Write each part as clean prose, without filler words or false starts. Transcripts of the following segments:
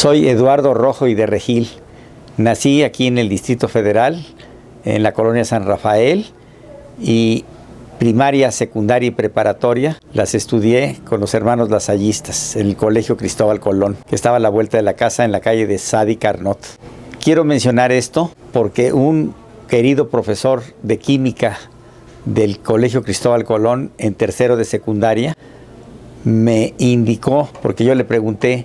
Soy Eduardo Rojo y de Regil. Nací aquí en el Distrito Federal, en la colonia San Rafael, y primaria, secundaria y preparatoria las estudié con los hermanos lasallistas en el Colegio Cristóbal Colón, que estaba a la vuelta de la casa en la calle de Sadi Carnot. Quiero mencionar esto porque un querido profesor de química del Colegio Cristóbal Colón en tercero de secundaria me indicó, porque yo le pregunté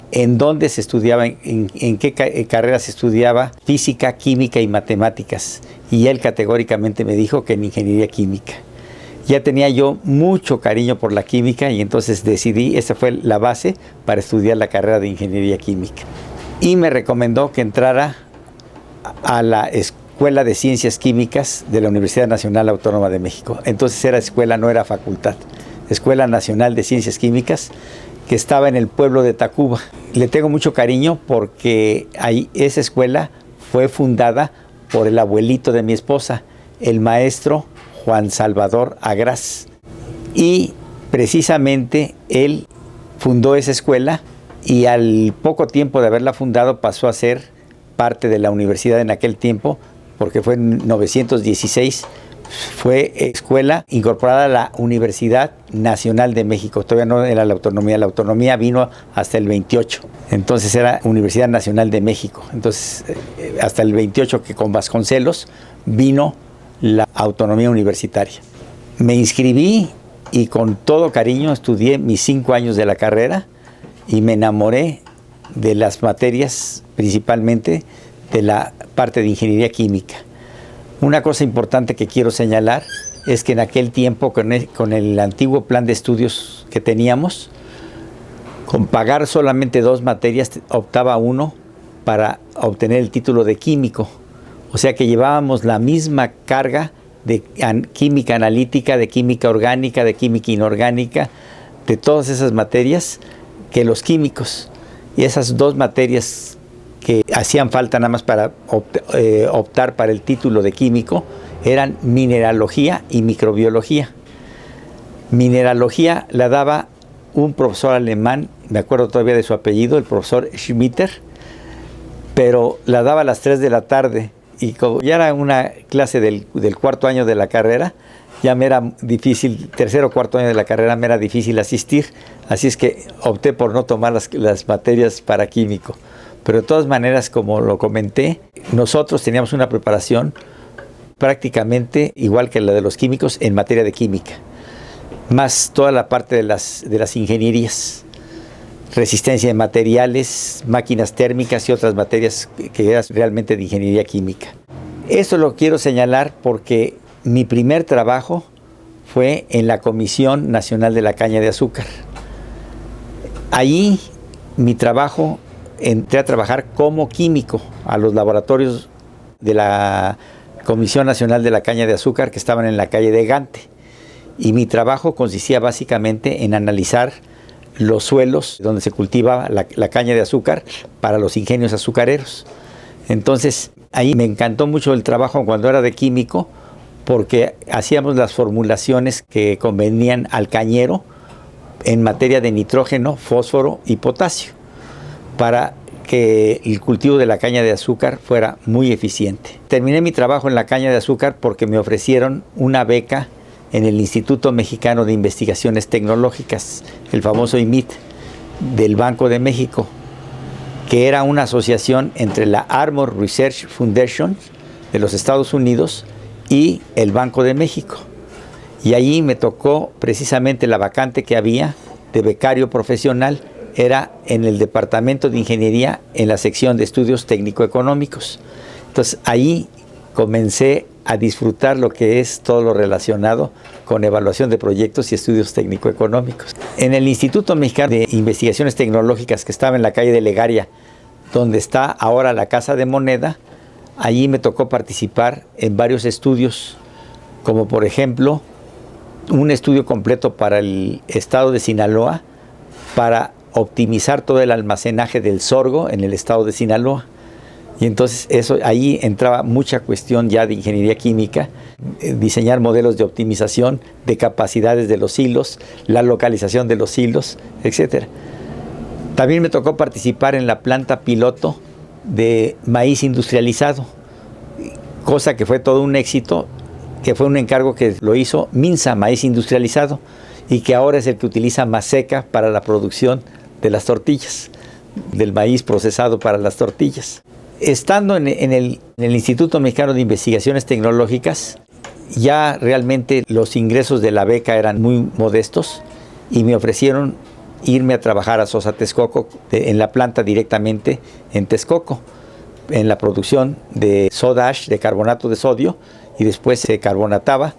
en dónde se estudiaba, en qué carreras se estudiaba física, química y matemáticas, y él categóricamente me dijo que en ingeniería química. Ya tenía yo mucho cariño por la química y entonces decidí, esa fue la base para estudiar la carrera de ingeniería química. Y me recomendó que entrara a la Escuela de Ciencias Químicas de la Universidad Nacional Autónoma de México. Entonces era escuela, no era facultad. Escuela Nacional de Ciencias Químicas, que estaba en el pueblo de Tacuba. Le tengo mucho cariño porque esa escuela fue fundada por el abuelito de mi esposa, el maestro Juan Salvador Agraz. Y precisamente él fundó esa escuela y al poco tiempo de haberla fundado pasó a ser parte de la universidad en aquel tiempo, porque fue en 1916. Fue escuela incorporada a la Universidad Nacional de México. Todavía no era la autonomía vino hasta el 28. Entonces era Universidad Nacional de México. Entonces hasta el 28, que con Vasconcelos vino la autonomía universitaria. Me inscribí y con todo cariño estudié mis 5 años de la carrera y me enamoré de las materias, principalmente de la parte de ingeniería química. Una cosa importante que quiero señalar es que en aquel tiempo, con el antiguo plan de estudios que teníamos, con pagar solamente 2 materias, optaba uno para obtener el título de químico. O sea que llevábamos la misma carga de química analítica, de química orgánica, de química inorgánica, de todas esas materias que los químicos. Y esas 2 materias que hacían falta nada más para optar para el título de químico eran mineralogía y microbiología. Mineralogía la daba un profesor alemán, me acuerdo todavía de su apellido, el profesor Schmitter, pero la daba a las 3 de la tarde y como ya era una clase del 4º año de la carrera, ya me era difícil, 3er o 4º año de la carrera me era difícil asistir, así es que opté por no tomar las materias para químico. Pero de todas maneras, como lo comenté, nosotros teníamos una preparación prácticamente igual que la de los químicos en materia de química, más toda la parte de las ingenierías, resistencia de materiales, máquinas térmicas y otras materias que eran realmente de ingeniería química. Esto lo quiero señalar porque mi primer trabajo fue en la Comisión Nacional de la Caña de Azúcar. Allí mi trabajo, entré a trabajar como químico a los laboratorios de la Comisión Nacional de la Caña de Azúcar que estaban en la calle de Gante. Y mi trabajo consistía básicamente en analizar los suelos donde se cultiva la caña de azúcar para los ingenios azucareros. Entonces, ahí me encantó mucho el trabajo cuando era de químico porque hacíamos las formulaciones que convenían al cañero en materia de nitrógeno, fósforo y potasio, para que el cultivo de la caña de azúcar fuera muy eficiente. Terminé mi trabajo en la caña de azúcar porque me ofrecieron una beca en el Instituto Mexicano de Investigaciones Tecnológicas, el famoso IMIT, del Banco de México, que era una asociación entre la Armour Research Foundation de los Estados Unidos y el Banco de México. Y allí me tocó precisamente la vacante que había de becario profesional, era en el Departamento de Ingeniería, en la sección de Estudios Técnico-Económicos. Entonces, ahí comencé a disfrutar lo que es todo lo relacionado con evaluación de proyectos y estudios técnico-económicos. En el Instituto Mexicano de Investigaciones Tecnológicas, que estaba en la calle de Legaria, donde está ahora la Casa de Moneda, allí me tocó participar en varios estudios, como por ejemplo, un estudio completo para el estado de Sinaloa, para optimizar todo el almacenaje del sorgo en el estado de Sinaloa. Y entonces ahí entraba mucha cuestión ya de ingeniería química, diseñar modelos de optimización de capacidades de los hilos, la localización de los hilos, etc. También me tocó participar en la planta piloto de maíz industrializado, cosa que fue todo un éxito, que fue un encargo que lo hizo Minsa Maíz Industrializado y que ahora es el que utiliza Maseca para la producción de las tortillas, del maíz procesado para las tortillas. Estando en el Instituto Mexicano de Investigaciones Tecnológicas, ya realmente los ingresos de la beca eran muy modestos y me ofrecieron irme a trabajar a Sosa Texcoco, en la planta directamente en Texcoco, en la producción de soda ash, de carbonato de sodio, y después se carbonataba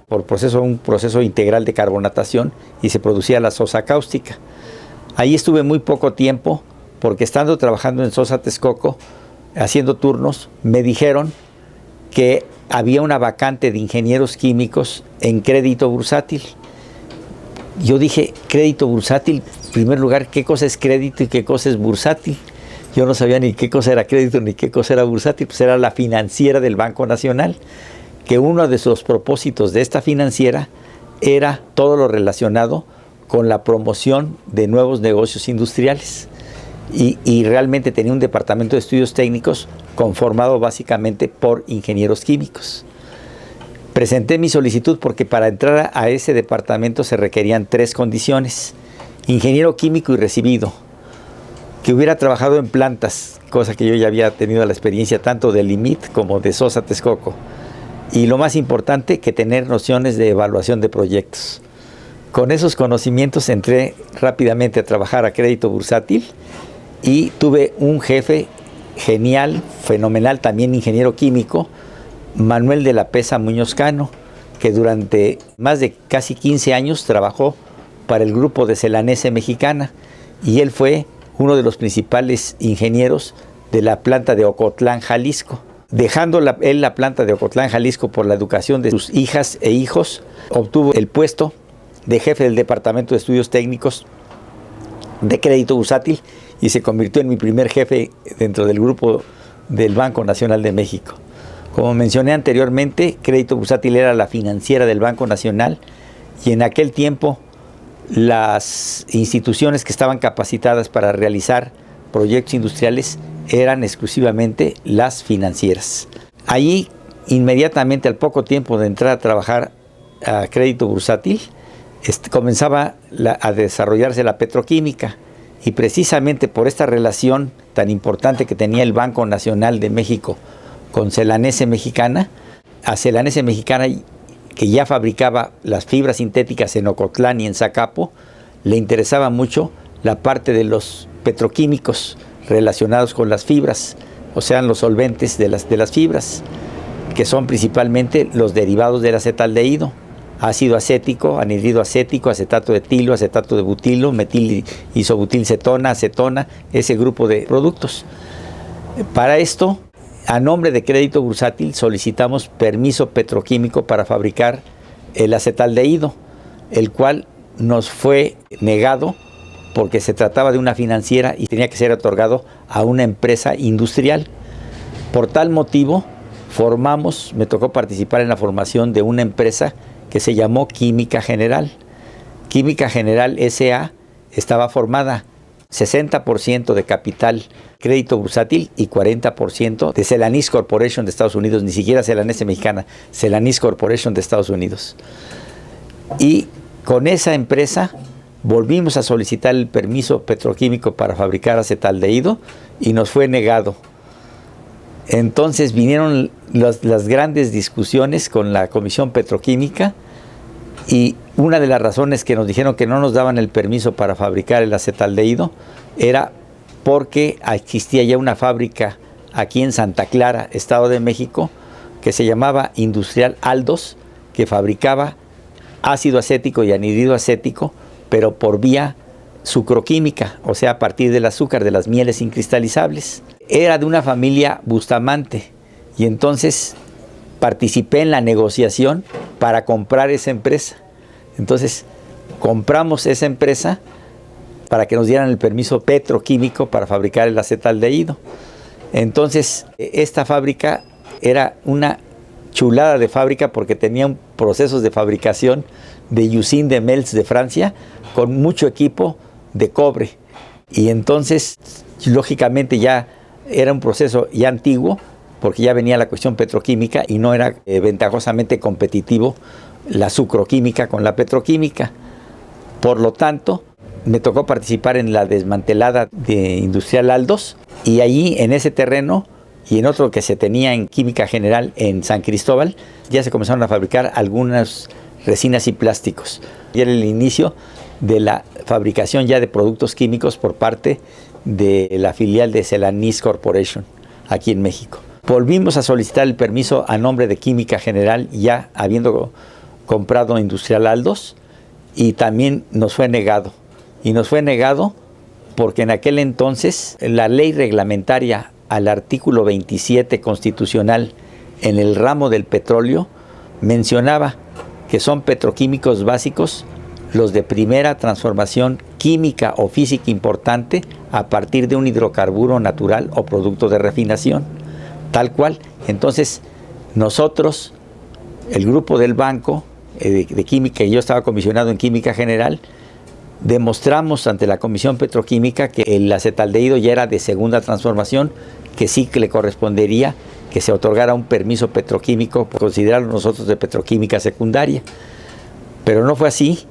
por un proceso integral de carbonatación y se producía la sosa cáustica. Ahí estuve muy poco tiempo porque estando trabajando en Sosa Texcoco, haciendo turnos, me dijeron que había una vacante de ingenieros químicos en crédito bursátil. Yo dije, crédito bursátil, en primer lugar, ¿qué cosa es crédito y qué cosa es bursátil? Yo no sabía ni qué cosa era crédito ni qué cosa era bursátil, pues era la financiera del Banco Nacional, que uno de sus propósitos de esta financiera era todo lo relacionado con la promoción de nuevos negocios industriales. Y realmente tenía un departamento de estudios técnicos conformado básicamente por ingenieros químicos. Presenté mi solicitud porque para entrar a ese departamento se requerían 3 condiciones: ingeniero químico y recibido, que hubiera trabajado en plantas, cosa que yo ya había tenido la experiencia tanto de LIMIT como de Sosa Texcoco, y lo más importante, que tener nociones de evaluación de proyectos. Con esos conocimientos entré rápidamente a trabajar a crédito bursátil y tuve un jefe genial, fenomenal, también ingeniero químico, Manuel de la Pesa Muñoz Cano, que durante más de casi 15 años trabajó para el grupo de Celanese Mexicana, y él fue uno de los principales ingenieros de la planta de Ocotlán, Jalisco. Dejando él la planta de Ocotlán, Jalisco, por la educación de sus hijas e hijos, obtuvo el puesto de jefe del Departamento de Estudios Técnicos de Crédito Bursátil y se convirtió en mi primer jefe dentro del grupo del Banco Nacional de México. Como mencioné anteriormente, Crédito Bursátil era la financiera del Banco Nacional y en aquel tiempo las instituciones que estaban capacitadas para realizar proyectos industriales eran exclusivamente las financieras. Allí, inmediatamente al poco tiempo de entrar a trabajar a Crédito Bursátil, comenzaba a desarrollarse la petroquímica, y precisamente por esta relación tan importante que tenía el Banco Nacional de México con Celanese Mexicana, a Celanese Mexicana, que ya fabricaba las fibras sintéticas en Ocotlán y en Zacapo, le interesaba mucho la parte de los petroquímicos relacionados con las fibras, o sea, los solventes de las fibras, que son principalmente los derivados del acetaldehído: ácido acético, anhidrido acético, acetato de etilo, acetato de butilo, metil isobutilcetona, acetona, ese grupo de productos. Para esto, a nombre de Crédito Bursátil, solicitamos permiso petroquímico para fabricar el acetaldehído, el cual nos fue negado porque se trataba de una financiera y tenía que ser otorgado a una empresa industrial. Por tal motivo, me tocó participar en la formación de una empresa que se llamó Química General. Química General S.A. estaba formada 60% de capital Crédito Bursátil y 40% de Celanese Corporation de Estados Unidos, ni siquiera Celanese Mexicana, Celanese Corporation de Estados Unidos. Y con esa empresa volvimos a solicitar el permiso petroquímico para fabricar acetaldehído y nos fue negado. Entonces vinieron las grandes discusiones con la Comisión Petroquímica, y una de las razones que nos dijeron que no nos daban el permiso para fabricar el acetaldehído era porque existía ya una fábrica aquí en Santa Clara, Estado de México, que se llamaba Industrial Aldos, que fabricaba ácido acético y anhidrido acético, pero por vía sucroquímica, o sea, a partir del azúcar, de las mieles incristalizables. Era de una familia Bustamante, y entonces participé en la negociación para comprar esa empresa. Entonces compramos esa empresa para que nos dieran el permiso petroquímico para fabricar el acetaldehído. Entonces esta fábrica era una chulada de fábrica porque tenía procesos de fabricación de usine de Mels de Francia con mucho equipo de cobre. Y entonces, lógicamente ya era un proceso ya antiguo, porque ya venía la cuestión petroquímica y no era ventajosamente competitivo la sucroquímica con la petroquímica. Por lo tanto, me tocó participar en la desmantelada de Industrial Aldos, y allí en ese terreno y en otro que se tenía en Química General en San Cristóbal, ya se comenzaron a fabricar algunas resinas y plásticos. Y era el inicio de la fabricación ya de productos químicos por parte de la filial de Celanese Corporation aquí en México. Volvimos a solicitar el permiso a nombre de Química General, ya habiendo comprado Industrial Aldos, y también nos fue negado. Y nos fue negado porque en aquel entonces la ley reglamentaria al artículo 27 constitucional en el ramo del petróleo mencionaba que son petroquímicos básicos los de primera transformación química o física importante a partir de un hidrocarburo natural o producto de refinación, tal cual. Entonces nosotros, el grupo del banco de química, y yo estaba comisionado en Química General, demostramos ante la Comisión Petroquímica que el acetaldehído ya era de segunda transformación, que sí que le correspondería que se otorgara un permiso petroquímico por considerarlo nosotros de petroquímica secundaria. Pero no fue así.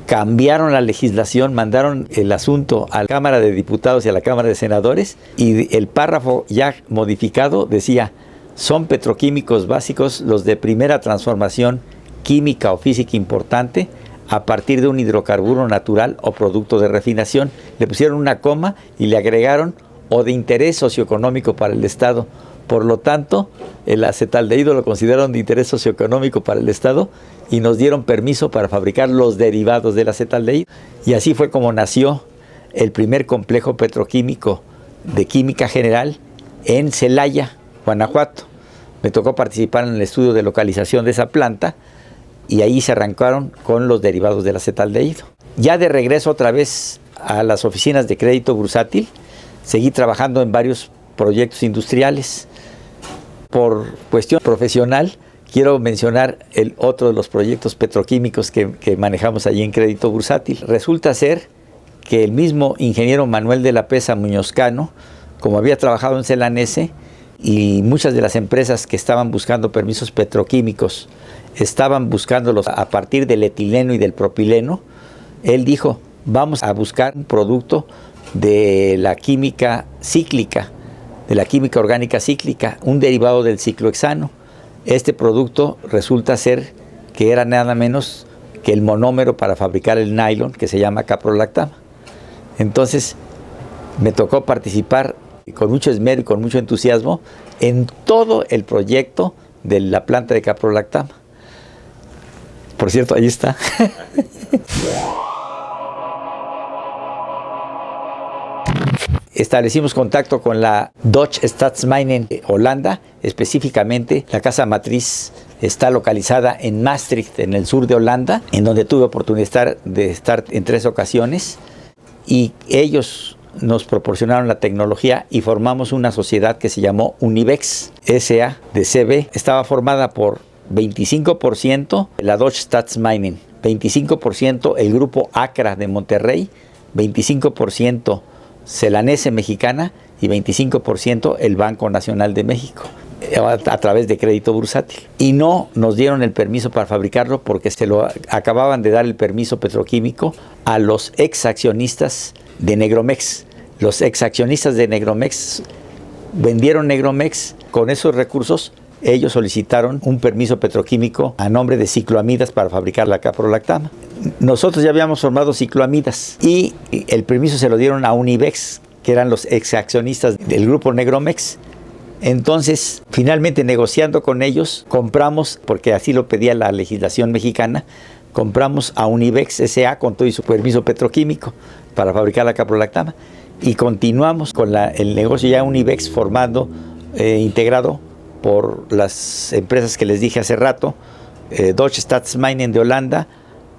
Cambiaron la legislación, mandaron el asunto a la Cámara de Diputados y a la Cámara de Senadores, y el párrafo ya modificado decía: son petroquímicos básicos los de primera transformación química o física importante a partir de un hidrocarburo natural o producto de refinación. Le pusieron una coma y le agregaron o de interés socioeconómico para el Estado. Por lo tanto, el acetaldehído lo consideraron de interés socioeconómico para el Estado y nos dieron permiso para fabricar los derivados del acetaldehído. Y así fue como nació el primer complejo petroquímico de Química General en Celaya, Guanajuato. Me tocó participar en el estudio de localización de esa planta, y ahí se arrancaron con los derivados del acetaldehído. Ya de regreso otra vez a las oficinas de crédito bursátil, seguí trabajando en varios proyectos industriales. Por cuestión profesional, quiero mencionar el otro de los proyectos petroquímicos que manejamos allí en crédito bursátil. Resulta ser que el mismo ingeniero Manuel de la Pesa Muñozcano, como había trabajado en Celanese, y muchas de las empresas que estaban buscando permisos petroquímicos estaban buscándolos a partir del etileno y del propileno, él dijo: vamos a buscar un producto de la química cíclica, de la química orgánica cíclica, un derivado del ciclohexano. Este producto resulta ser que era nada menos que el monómero para fabricar el nylon, que se llama caprolactama. Entonces me tocó participar con mucho esmero y con mucho entusiasmo en todo el proyecto de la planta de caprolactama. Por cierto, ahí está. Establecimos contacto con la Dutch Staatsmijnen de Holanda, específicamente la casa matriz está localizada en Maastricht, en el sur de Holanda, en donde tuve oportunidad de estar en 3 ocasiones, y ellos nos proporcionaron la tecnología y formamos una sociedad que se llamó Univex S.A. de CB. Estaba formada por 25% la Dutch Staatsmijnen, 25% el grupo Acra de Monterrey, 25% Celanese Mexicana y 25% el Banco Nacional de México, a través de crédito bursátil. Y no nos dieron el permiso para fabricarlo porque se lo acababan de dar el permiso petroquímico a los exaccionistas de Negromex. Los exaccionistas de Negromex vendieron Negromex. Con esos recursos ellos solicitaron un permiso petroquímico a nombre de cicloamidas para fabricar la caprolactama. Nosotros ya habíamos formado cicloamidas y el permiso se lo dieron a Univex, que eran los exaccionistas del grupo Negromex. Entonces, finalmente negociando con ellos, compramos, porque así lo pedía la legislación mexicana, compramos a Univex S.A. con todo y su permiso petroquímico para fabricar la caprolactama, y continuamos con el negocio ya Univex formando, integrado por las empresas que les dije hace rato, Dutch Staatsmijnen de Holanda,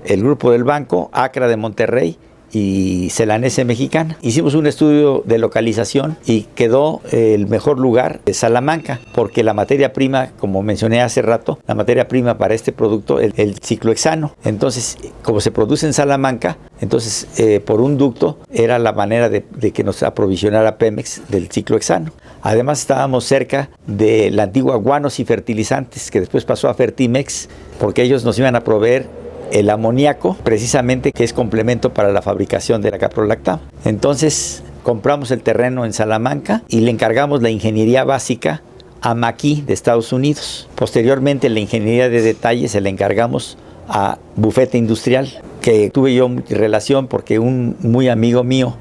el grupo del banco, Acra de Monterrey y Celanese Mexicana. Hicimos un estudio de localización y quedó el mejor lugar de Salamanca, porque la materia prima, como mencioné hace rato, la materia prima para este producto, el ciclohexano. Entonces, como se produce en Salamanca, entonces por un ducto era la manera de que nos aprovisionara Pemex del ciclohexano. Además estábamos cerca de la antigua Guanos y Fertilizantes, que después pasó a Fertimex, porque ellos nos iban a proveer el amoníaco, precisamente, que es complemento para la fabricación de la caprolactam. Entonces compramos el terreno en Salamanca y le encargamos la ingeniería básica a Maquis de Estados Unidos. Posteriormente la ingeniería de detalle se la encargamos a Bufete Industrial, que tuve yo relación porque un muy amigo mío,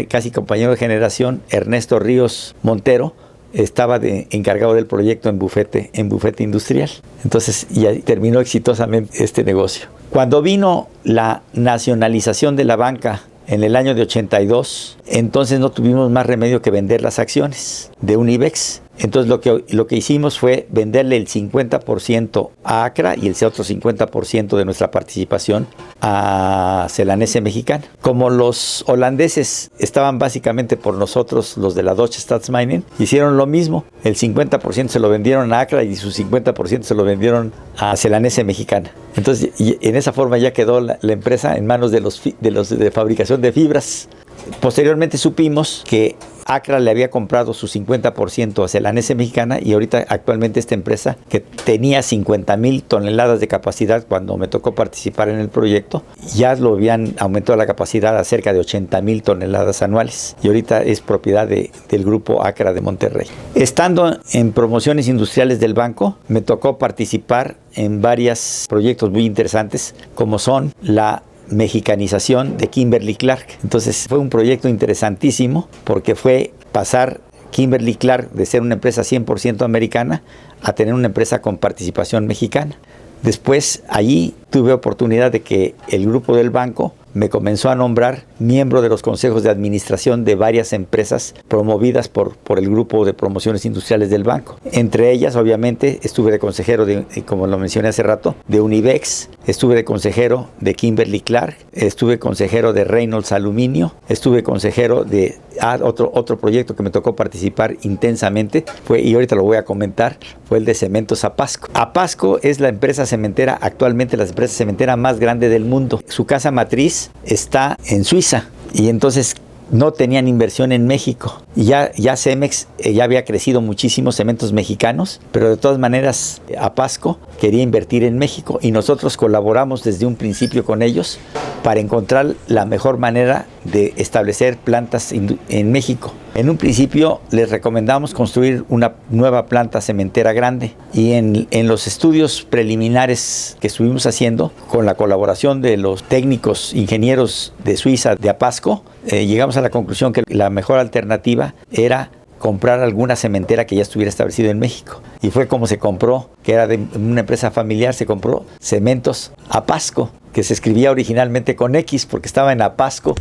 casi compañero de generación, Ernesto Ríos Montero, estaba encargado del proyecto en Bufete Industrial. Entonces ya terminó exitosamente este negocio. Cuando vino la nacionalización de la banca en el año de 82, entonces no tuvimos más remedio que vender las acciones de Univex. Entonces lo que hicimos fue venderle el 50% a Acra y el otro 50% de nuestra participación a Celanese Mexicana. Como los holandeses estaban básicamente por nosotros, los de la Deutsche Staatsmining, hicieron lo mismo. El 50% se lo vendieron a Acra y su 50% se lo vendieron a Celanese Mexicana. Entonces, y en esa forma ya quedó la empresa en manos de los de fabricación de fibras. Posteriormente supimos que Acra le había comprado su 50% a Celanese Mexicana y ahorita actualmente esta empresa, que tenía 50,000 toneladas de capacidad cuando me tocó participar en el proyecto, ya lo habían aumentado la capacidad a cerca de 80,000 toneladas anuales y ahorita es propiedad del grupo Acra de Monterrey. Estando en promociones industriales del banco, me tocó participar en varios proyectos muy interesantes, como son la mexicanización de Kimberly-Clark. Entonces fue un proyecto interesantísimo porque fue pasar Kimberly-Clark de ser una empresa 100% americana a tener una empresa con participación mexicana. Después allí tuve oportunidad de que el grupo del banco me comenzó a nombrar miembro de los consejos de administración de varias empresas promovidas por el grupo de promociones industriales del banco. Entre ellas, obviamente, estuve de consejero, como lo mencioné hace rato, de Univex, estuve de consejero de Kimberly-Clark, estuve consejero de Reynolds Aluminio, estuve consejero de otro proyecto que me tocó participar intensamente, y ahorita lo voy a comentar, fue el de Cementos Apasco. Apasco es la empresa cementera, actualmente la empresa cementera más grande del mundo. Su casa matriz está en Suiza y entonces no tenían inversión en México. Y ya Cemex ya había crecido muchísimo, Cementos Mexicanos, pero de todas maneras Apasco quería invertir en México y nosotros colaboramos desde un principio con ellos para encontrar la mejor manera de establecer plantas en México. En un principio les recomendamos construir una nueva planta cementera grande y en los estudios preliminares que estuvimos haciendo con la colaboración de los técnicos ingenieros de Suiza, de Apasco, llegamos a la conclusión que la mejor alternativa era comprar alguna cementera que ya estuviera establecida en México. Y fue como se compró, que era de una empresa familiar, se compró Cementos Apasco, que se escribía originalmente con X porque estaba en Apasco.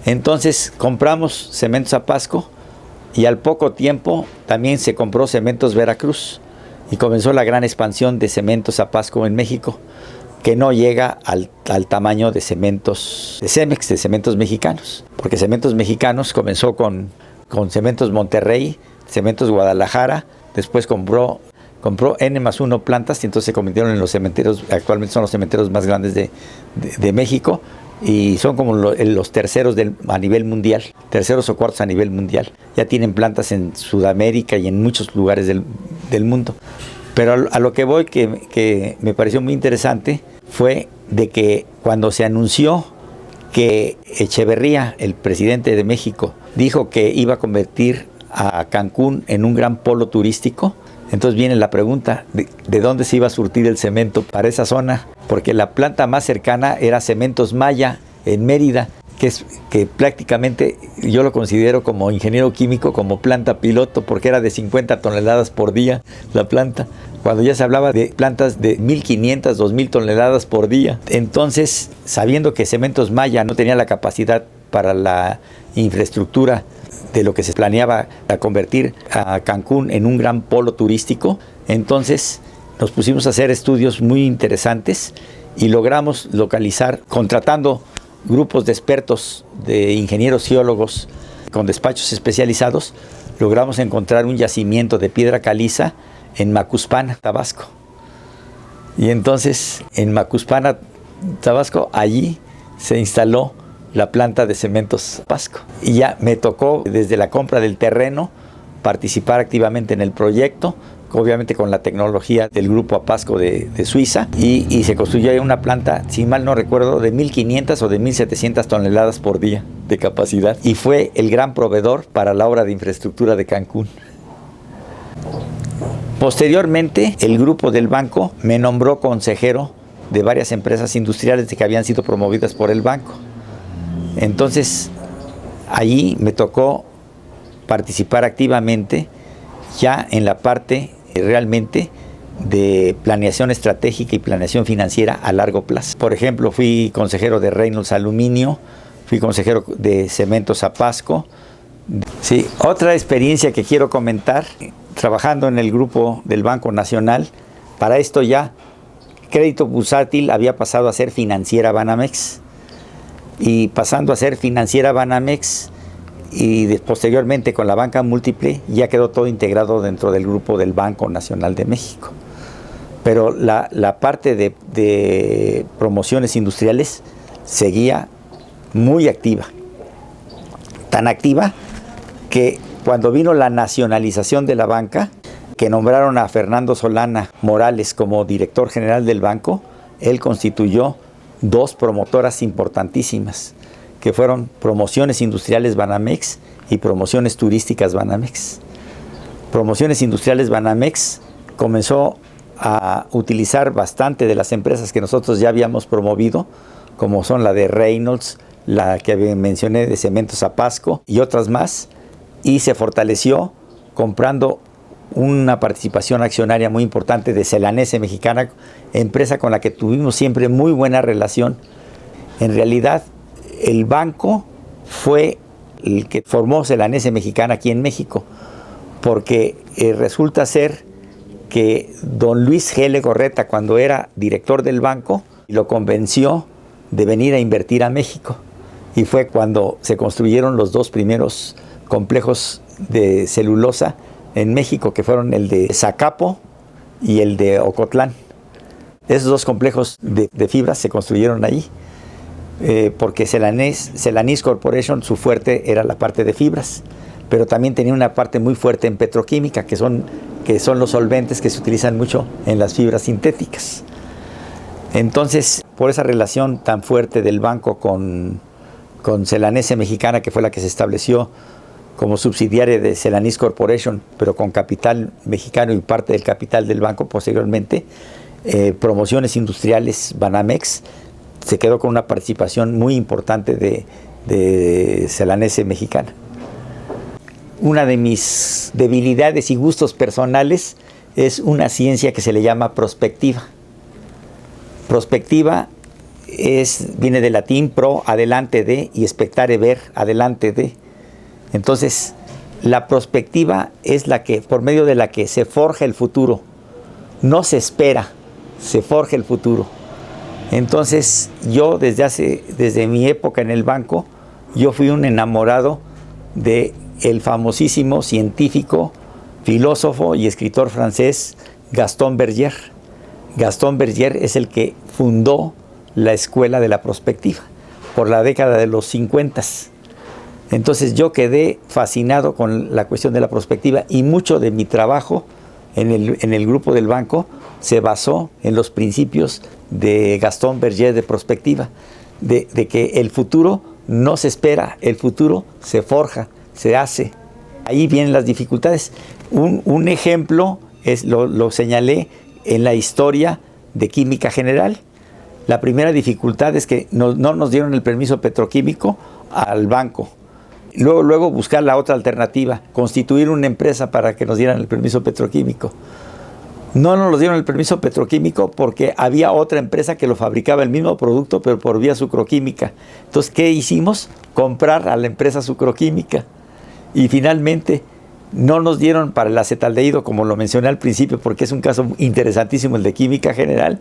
Entonces compramos Cementos Apasco y al poco tiempo también se compró Cementos Veracruz y comenzó la gran expansión de Cementos Apasco en México, que no llega al tamaño de Cementos de Cemex, de Cementos Mexicanos, porque Cementos Mexicanos comenzó con Cementos Monterrey, Cementos Guadalajara, después compró N+1 plantas y entonces se convirtieron en los cementeros, actualmente son los cementeros más grandes de México y son como los terceros a nivel mundial, terceros o cuartos a nivel mundial. Ya tienen plantas en Sudamérica y en muchos lugares del mundo. Pero a lo que voy, que me pareció muy interesante, fue de que cuando se anunció que Echeverría, el presidente de México, dijo que iba a convertir a Cancún en un gran polo turístico, entonces viene la pregunta de dónde se iba a surtir el cemento para esa zona, porque la planta más cercana era Cementos Maya en Mérida, que prácticamente yo lo considero como ingeniero químico, como planta piloto, porque era de 50 toneladas por día la planta, cuando ya se hablaba de plantas de 1,500, 2,000 toneladas por día. Entonces, sabiendo que Cementos Maya no tenía la capacidad para la infraestructura de lo que se planeaba a convertir a Cancún en un gran polo turístico, entonces nos pusimos a hacer estudios muy interesantes y logramos localizar, contratando grupos de expertos, de ingenieros geólogos con despachos especializados, logramos encontrar un yacimiento de piedra caliza en Macuspana, Tabasco. Y entonces en Macuspana, Tabasco, allí se instaló la planta de cementos Apasco. Y ya me tocó desde la compra del terreno participar activamente en el proyecto, obviamente con la tecnología del grupo Apasco de Suiza, y se construyó una planta, si mal no recuerdo, de 1.500 o de 1.700 toneladas por día de capacidad, y fue el gran proveedor para la obra de infraestructura de Cancún. Posteriormente, el grupo del banco me nombró consejero de varias empresas industriales que habían sido promovidas por el banco. Entonces, allí me tocó participar activamente ya en la parte realmente de planeación estratégica y planeación financiera a largo plazo. Por ejemplo, fui consejero de Reynolds Aluminio, fui consejero de Cementos Apasco. Sí, otra experiencia que quiero comentar, trabajando en el grupo del Banco Nacional, para esto ya Crédito Bursátil había pasado a ser Financiera Banamex, y pasando a ser Financiera Banamex y posteriormente con la banca múltiple, ya quedó todo integrado dentro del grupo del Banco Nacional de México. Pero la parte de promociones industriales seguía muy activa, tan activa que cuando vino la nacionalización de la banca, que nombraron a Fernando Solana Morales como director general del banco, él constituyó dos promotoras importantísimas, que fueron Promociones Industriales Banamex y Promociones Turísticas Banamex. Promociones Industriales Banamex comenzó a utilizar bastante de las empresas que nosotros ya habíamos promovido, como son la de Reynolds, la que mencioné de Cementos Apasco y otras más, y se fortaleció comprando una participación accionaria muy importante de Celanese Mexicana, empresa con la que tuvimos siempre muy buena relación. En realidad, el banco fue el que formó Celanese Mexicana aquí en México, porque resulta ser que don Luis G. Legorreta, cuando era director del banco, lo convenció de venir a invertir a México. Y fue cuando se construyeron los dos primeros complejos de celulosa en México, que fueron el de Zacapo y el de Ocotlán. Esos dos complejos de fibras se construyeron ahí, porque Celanese Corporation, su fuerte era la parte de fibras, pero también tenía una parte muy fuerte en petroquímica, que son los solventes que se utilizan mucho en las fibras sintéticas. Entonces, por esa relación tan fuerte del banco con Celanese Mexicana, que fue la que se estableció como subsidiaria de Celanese Corporation, pero con capital mexicano y parte del capital del banco posteriormente, Promociones Industriales Banamex se quedó con una participación muy importante de Celanese Mexicana. Una de mis debilidades y gustos personales es una ciencia que se le llama prospectiva. Prospectiva viene del latín pro, adelante de, y expectare, ver, adelante de. Entonces, la prospectiva es la que, por medio de la que se forja el futuro. No se espera, se forja el futuro. Entonces, yo desde mi época en el banco, yo fui un enamorado de el famosísimo científico, filósofo y escritor francés Gaston Berger. Gaston Berger es el que fundó la escuela de la prospectiva por la década de los 50. Entonces yo quedé fascinado con la cuestión de la prospectiva, y mucho de mi trabajo en el grupo del banco se basó en los principios de Gaston Berger de prospectiva, de que el futuro no se espera, el futuro se forja, se hace. Ahí vienen las dificultades. Un ejemplo lo señalé en la historia de Química General. La primera dificultad es que no nos dieron el permiso petroquímico al banco. Luego buscar la otra alternativa, constituir una empresa para que nos dieran el permiso petroquímico. No nos dieron el permiso petroquímico porque había otra empresa que lo fabricaba el mismo producto, pero por vía sucroquímica. Entonces, ¿qué hicimos? Comprar a la empresa sucroquímica. Y finalmente no nos dieron para el acetaldehído, como lo mencioné al principio, porque es un caso interesantísimo el de Química General.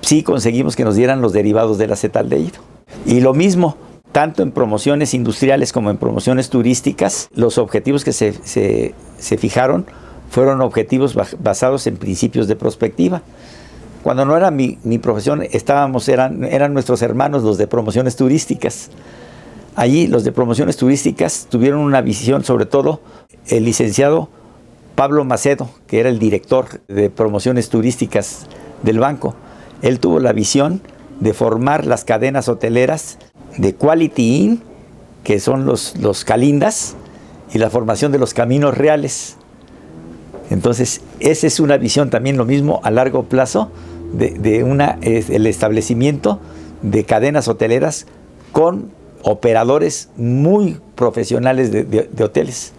Sí conseguimos que nos dieran los derivados del acetaldehído. Y lo mismo, tanto en promociones industriales como en promociones turísticas, los objetivos que se fijaron fueron objetivos basados en principios de prospectiva. Cuando no era mi profesión, eran nuestros hermanos los de promociones turísticas. Allí los de promociones turísticas tuvieron una visión, sobre todo el licenciado Pablo Macedo, que era el director de promociones turísticas del banco. Él tuvo la visión de formar las cadenas hoteleras de Quality Inn, que son los Calindas, y la formación de los Caminos Reales. Entonces, esa es una visión también, lo mismo a largo plazo, el establecimiento de cadenas hoteleras con operadores muy profesionales de hoteles.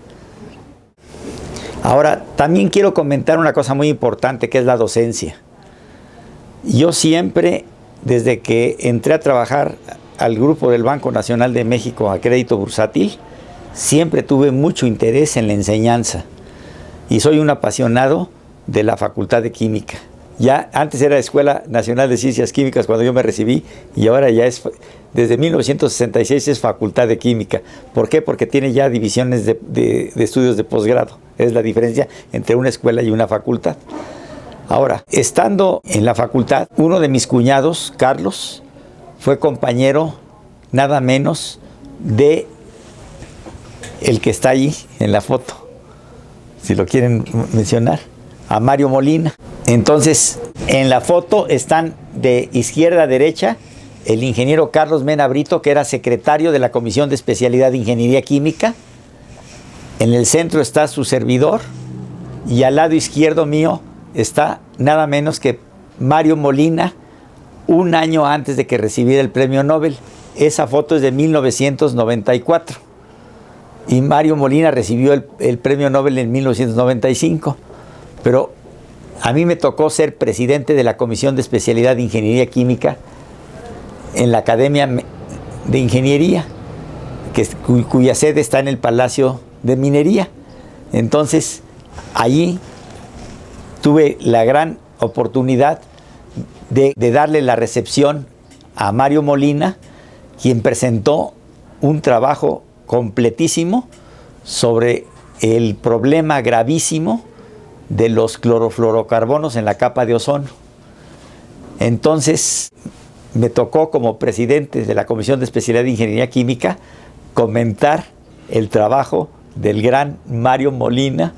Ahora, también quiero comentar una cosa muy importante, que es la docencia. Yo siempre, desde que entré a trabajar al grupo del Banco Nacional de México a crédito bursátil, siempre tuve mucho interés en la enseñanza. Y soy un apasionado de la Facultad de Química. Ya antes era Escuela Nacional de Ciencias Químicas cuando yo me recibí, y ahora ya desde 1966 es Facultad de Química. ¿Por qué? Porque tiene ya divisiones de estudios de posgrado. Es la diferencia entre una escuela y una facultad. Ahora, estando en la facultad, uno de mis cuñados, Carlos, fue compañero nada menos de el que está ahí en la foto, si lo quieren mencionar, a Mario Molina. Entonces, en la foto están de izquierda a derecha el ingeniero Carlos Mena Brito, que era secretario de la Comisión de Especialidad de Ingeniería Química. En el centro está su servidor, y al lado izquierdo mío está nada menos que Mario Molina, un año antes de que recibiera el premio Nobel. Esa foto es de 1994. Y Mario Molina recibió el premio Nobel en 1995. Pero a mí me tocó ser presidente de la Comisión de Especialidad de Ingeniería Química en la Academia de Ingeniería, cuya sede está en el Palacio de Minería. Entonces, allí tuve la gran oportunidad de darle la recepción a Mario Molina, quien presentó un trabajo completísimo sobre el problema gravísimo de los clorofluorocarbonos en la capa de ozono. Entonces, me tocó como presidente de la Comisión de Especialidad de Ingeniería Química comentar el trabajo del gran Mario Molina,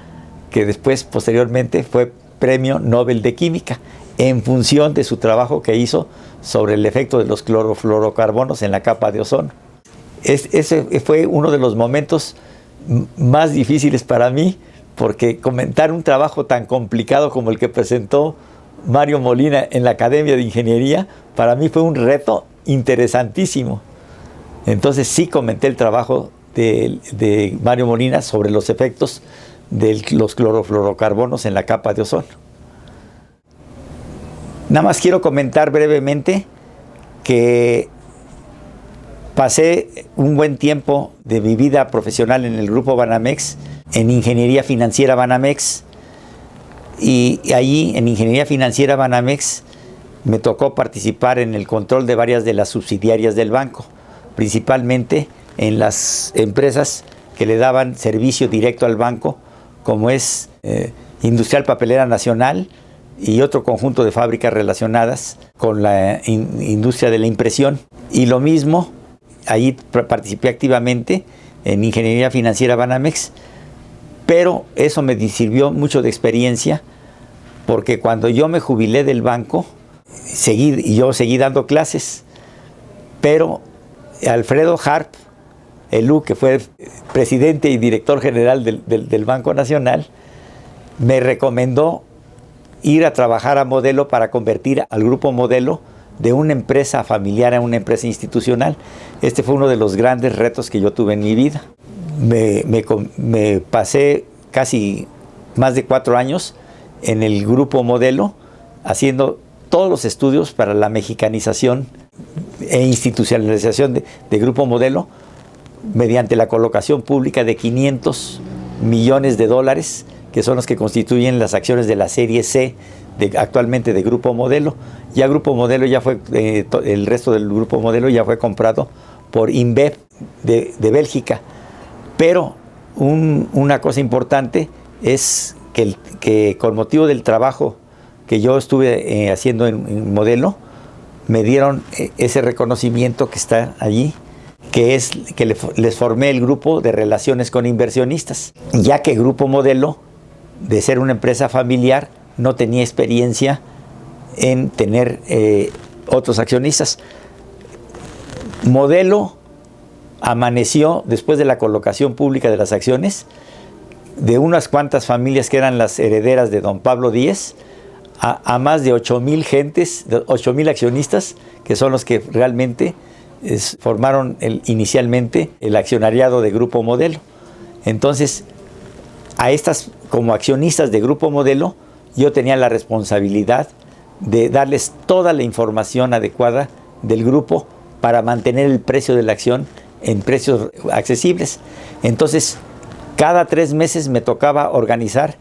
que después, posteriormente, fue Premio Nobel de Química, en función de su trabajo que hizo sobre el efecto de los clorofluorocarbonos en la capa de ozono. Ese fue uno de los momentos más difíciles para mí, porque comentar un trabajo tan complicado como el que presentó Mario Molina en la Academia de Ingeniería, para mí fue un reto interesantísimo. Entonces sí comenté el trabajo de Mario Molina sobre los efectos de los clorofluorocarbonos en la capa de ozono. Nada más quiero comentar brevemente que pasé un buen tiempo de mi vida profesional en el Grupo Banamex, en Ingeniería Financiera Banamex, y allí en Ingeniería Financiera Banamex me tocó participar en el control de varias de las subsidiarias del banco, principalmente en las empresas que le daban servicio directo al banco, como es Industrial Papelera Nacional y otro conjunto de fábricas relacionadas con la industria de la impresión. Y lo mismo, ahí participé activamente en Ingeniería Financiera Banamex, pero eso me sirvió mucho de experiencia, porque cuando yo me jubilé del banco, yo seguí dando clases, pero Alfredo Harp, que fue presidente y director general del Banco Nacional, me recomendó ir a trabajar a Modelo para convertir al Grupo Modelo de una empresa familiar a una empresa institucional. Este fue uno de los grandes retos que yo tuve en mi vida. Me pasé casi más de 4 años en el Grupo Modelo haciendo todos los estudios para la mexicanización e institucionalización de Grupo Modelo mediante la colocación pública de $500 millones, que son los que constituyen las acciones de la serie C actualmente de Grupo Modelo. Ya Grupo Modelo ya fue, el resto del Grupo Modelo ya fue comprado por InBev de Bélgica. Pero una cosa importante es que con motivo del trabajo que yo estuve haciendo en Modelo, me dieron ese reconocimiento que está allí, que es que les formé el grupo de relaciones con inversionistas, ya que Grupo Modelo, de ser una empresa familiar, no tenía experiencia en tener otros accionistas. Modelo amaneció, después de la colocación pública de las acciones, de unas cuantas familias que eran las herederas de don Pablo Díez, a más de 8,000 gentes, 8,000 accionistas, que son los que realmente formaron inicialmente el accionariado de Grupo Modelo. Entonces, a estas, como accionistas de Grupo Modelo, yo tenía la responsabilidad de darles toda la información adecuada del grupo para mantener el precio de la acción en precios accesibles. Entonces, cada 3 meses me tocaba organizar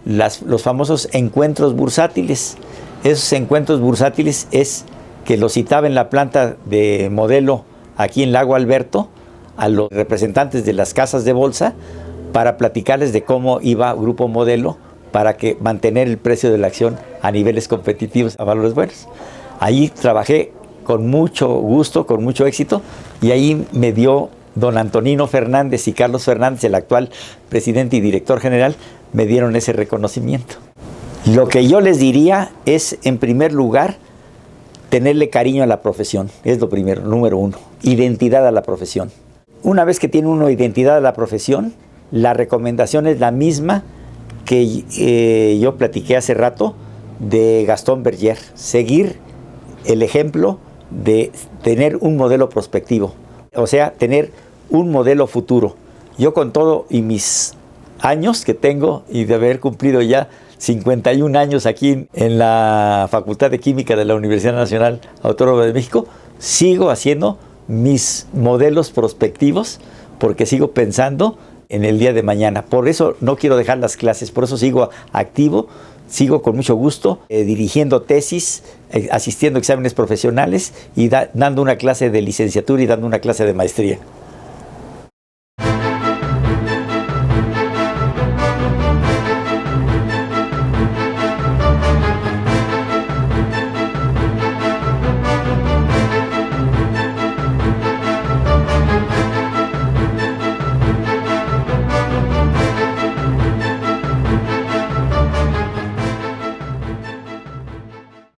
los famosos encuentros bursátiles. Esos encuentros bursátiles es que los citaba en la planta de Modelo aquí en Lago Alberto a los representantes de las casas de bolsa para platicarles de cómo iba Grupo Modelo para mantener el precio de la acción a niveles competitivos, a valores buenos. Ahí trabajé con mucho gusto, con mucho éxito, y ahí me dio don Antonino Fernández y Carlos Fernández, el actual presidente y director general, me dieron ese reconocimiento. Lo que yo les diría es, en primer lugar, tenerle cariño a la profesión. Es lo primero, número uno. Identidad a la profesión. Una vez que tiene uno identidad a la profesión, la recomendación es la misma que yo platiqué hace rato de Gastón Berger. Seguir el ejemplo de tener un modelo prospectivo. O sea, tener un modelo futuro. Yo, con todo y mis años que tengo y de haber cumplido ya 51 años aquí en la Facultad de Química de la Universidad Nacional Autónoma de México, sigo haciendo mis modelos prospectivos porque sigo pensando en el día de mañana. Por eso no quiero dejar las clases, por eso sigo activo, sigo con mucho gusto dirigiendo tesis, asistiendo a exámenes profesionales y dando una clase de licenciatura y dando una clase de maestría.